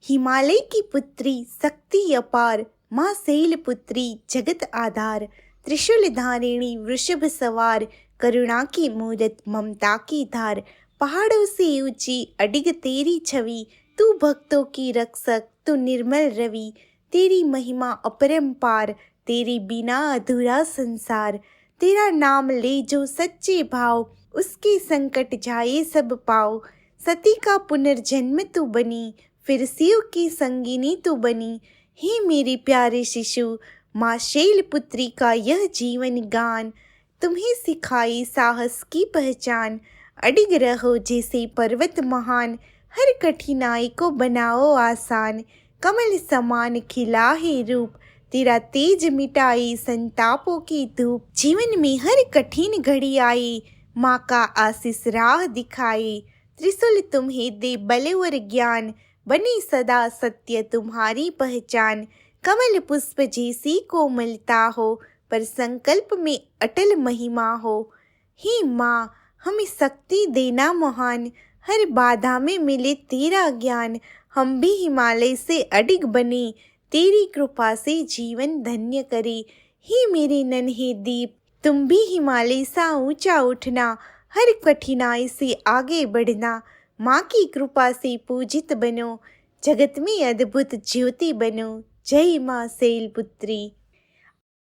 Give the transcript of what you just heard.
हिमालय की पुत्री शक्ति अपार, माँ शैलपुत्री जगत आधार। त्रिशूल धारिणी वृषभ सवार, करुणा की मूरत ममता की धार। पहाड़ों से ऊंची अडिग तेरी छवि, तू भक्तों की रक्षक तू निर्मल रवि। तेरी महिमा अपरंपार, तेरी बिना अधूरा संसार। तेरा नाम ले जो सच्चे भाव, उसके संकट जाए सब पाओ। सती का पुनर्जन्म तू बनी, फिर शिव की संगिनी तू बनी। हे मेरे प्यारे शिशु, माँ शैलपुत्री का यह जीवन गान, तुम्हें सिखाई साहस की पहचान। अडिग रहो जैसे पर्वत महान, हर कठिनाई को बनाओ आसान। कमल समान खिला है रूप, तेरा तेज मिटाई संतापों की धूप। जीवन में हर कठिन घड़ी आई, माँ का आशीष राह दिखाए। त्रिशूल तुम्हें दे बल और ज्ञान, बनी सदा सत्य तुम्हारी पहचान। कमल पुष्प जैसी कोमलता हो, पर संकल्प में अटल महिमा हो। हे माँ, हमें शक्ति देना महान, हर बाधा में मिले तेरा ज्ञान। हम भी हिमालय से अडिग बने, तेरी कृपा से जीवन धन्य करे। हे मेरे नन्हे दीप, तुम भी हिमालय सा ऊंचा उठना, हर कठिनाई से आगे बढ़ना। माँ की कृपा से पूजित बनो, जगत में अद्भुत ज्योति बनो। जय माँ शैलपुत्री।